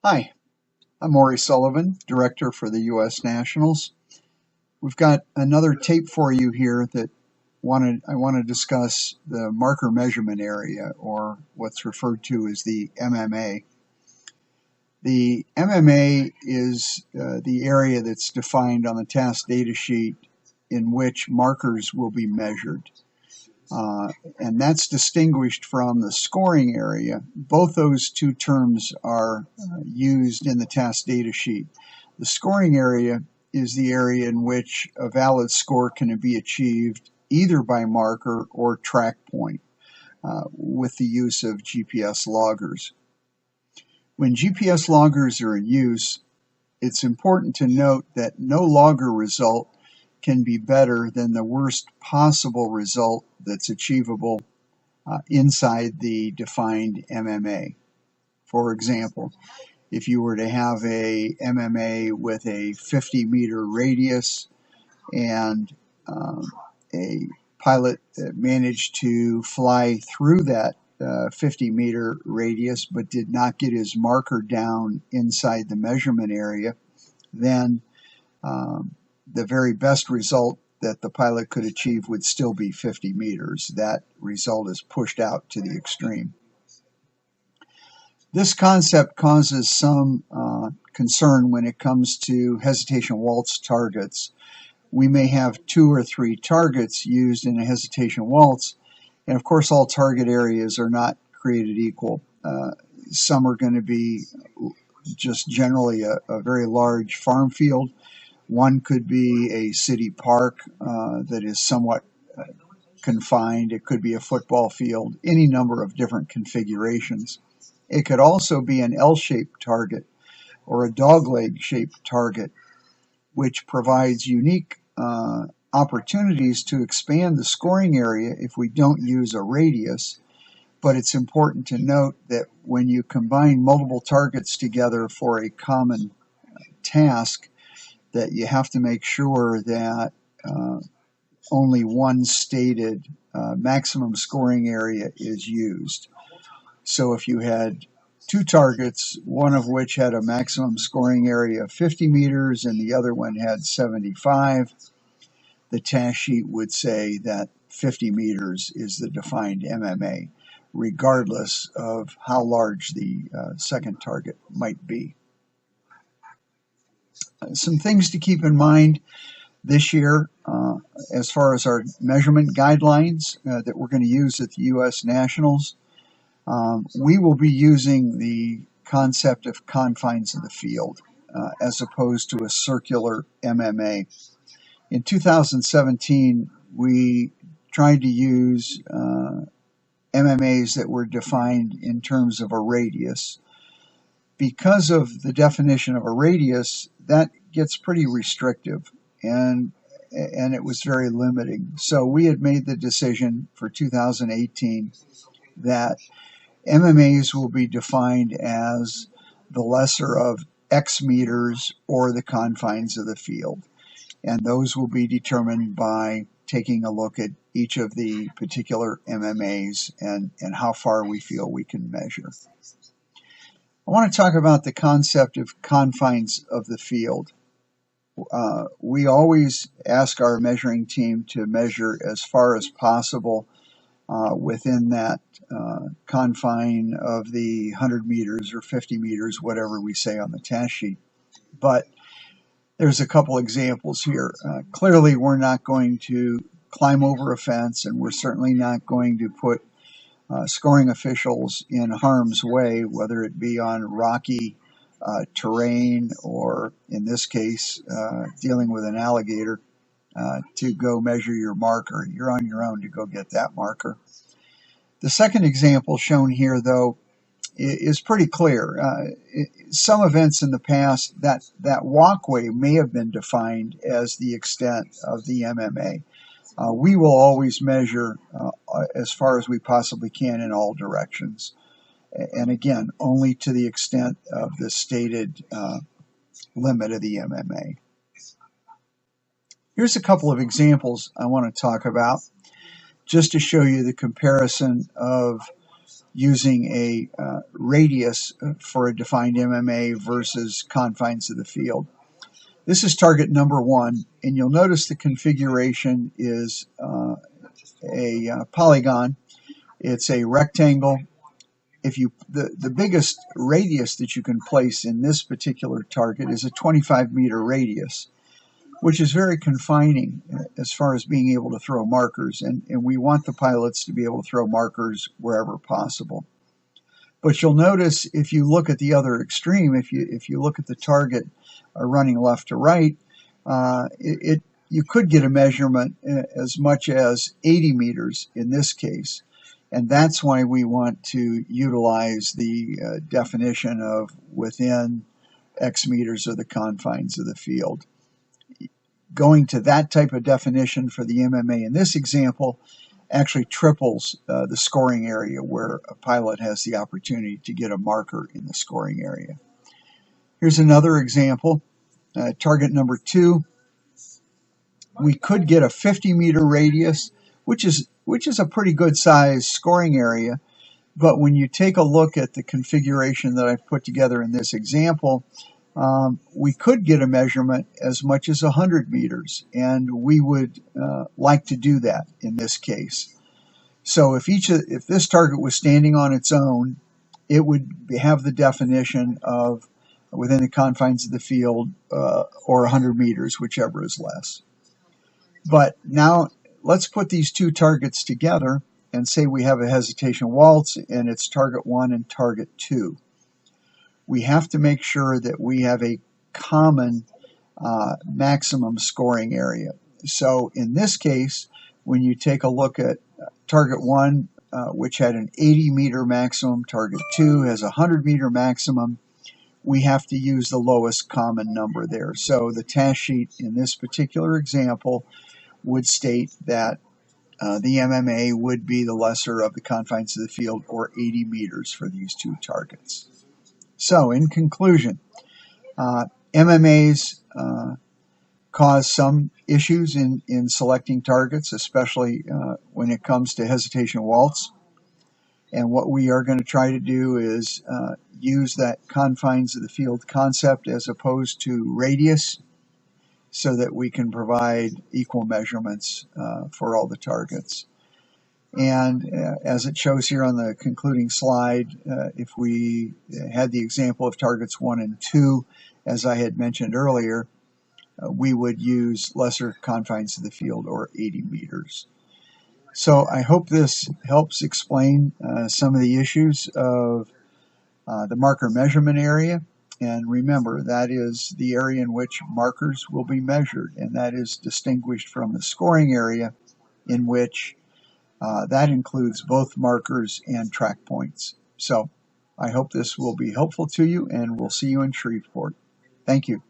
Hi, I'm Maury Sullivan, Director for the U.S. Nationals. We've got another tape for you here that I want to discuss the marker measurement area, or what's referred to as the MMA. The MMA is the area that's defined on the task data sheet in which markers will be measured. And that's distinguished from the scoring area. Both those two terms are used in the task data sheet. The scoring area is the area in which a valid score can be achieved either by marker or track point with the use of GPS loggers. When GPS loggers are in use, it's important to note that no logger result can be better than the worst possible result that's achievable inside the defined MMA. For example, if you were to have a MMA with a 50-meter radius and a pilot managed to fly through that 50-meter radius but did not get his marker down inside the measurement area, then the very best result that the pilot could achieve would still be 50 meters. That result is pushed out to the extreme. This concept causes some concern when it comes to hesitation waltz targets. We may have 2 or 3 targets used in a hesitation waltz, and of course all target areas are not created equal. Some are going to be just generally a very large farm field. One could be a city park that is somewhat confined. It could be a football field, any number of different configurations. It could also be an L-shaped target or a dogleg-shaped target, which provides unique opportunities to expand the scoring area if we don't use a radius. But it's important to note that when you combine multiple targets together for a common task, that you have to make sure that only one stated maximum scoring area is used. So if you had 2 targets, one of which had a maximum scoring area of 50 meters and the other one had 75, the task sheet would say that 50 meters is the defined MMA, regardless of how large the second target might be. Some things to keep in mind this year as far as our measurement guidelines that we're going to use at the U.S. Nationals. We will be using the concept of confines of the field as opposed to a circular MMA. In 2017, we tried to use MMAs that were defined in terms of a radius. Because of the definition of a radius, that gets pretty restrictive, and it was very limiting. So we had made the decision for 2018 that MMAs will be defined as the lesser of X meters or the confines of the field. And those will be determined by taking a look at each of the particular MMAs and how far we feel we can measure. I want to talk about the concept of confines of the field. We always ask our measuring team to measure as far as possible within that confine of the 100 meters or 50 meters, whatever we say on the task sheet. But there's a couple examples here. Clearly, we're not going to climb over a fence, and we're certainly not going to put scoring officials in harm's way, whether it be on rocky terrain or, in this case, dealing with an alligator to go measure your marker. You're on your own to go get that marker. The second example shown here, though, is pretty clear. Some events in the past, that walkway may have been defined as the extent of the MMA. We will always measure as far as we possibly can in all directions. And again, only to the extent of the stated limit of the MMA. Here's a couple of examples I want to talk about just to show you the comparison of using a radius for a defined MMA versus confines of the field. This is target number 1, and you'll notice the configuration is a polygon. It's a rectangle. The biggest radius that you can place in this particular target is a 25-meter radius, which is very confining as far as being able to throw markers, and we want the pilots to be able to throw markers wherever possible. But you'll notice if you look at the other extreme, if you look at the target running left to right, you could get a measurement as much as 80 meters in this case. And that's why we want to utilize the definition of within X meters of the confines of the field. Going to that type of definition for the MMA in this example actually triples the scoring area where a pilot has the opportunity to get a marker in the scoring area. Here's another example. Target number 2. We could get a 50-meter radius, which is a pretty good size scoring area, but when you take a look at the configuration that I've put together in this example, we could get a measurement as much as 100 meters, and we would like to do that in this case. So if this target was standing on its own, it would have the definition of within the confines of the field or 100 meters, whichever is less. But now let's put these two targets together and say we have a hesitation waltz and it's target 1 and target 2. We have to make sure that we have a common maximum scoring area. So in this case, when you take a look at target 1, which had an 80-meter maximum, target 2 has a 100-meter maximum, we have to use the lowest common number there. So the task sheet in this particular example would state that the MMA would be the lesser of the confines of the field, or 80 meters for these two targets. So in conclusion, MMAs cause some issues in selecting targets, especially when it comes to hesitation waltz. And what we are going to try to do is use that confines of the field concept as opposed to radius, so that we can provide equal measurements for all the targets. And as it shows here on the concluding slide, if we had the example of targets 1 and 2, as I had mentioned earlier, we would use lesser confines of the field, or 80 meters. So I hope this helps explain some of the issues of the marker measurement area. And remember, that is the area in which markers will be measured, and that is distinguished from the scoring area, in which that includes both markers and track points. So I hope this will be helpful to you, and we'll see you in Shreveport. Thank you.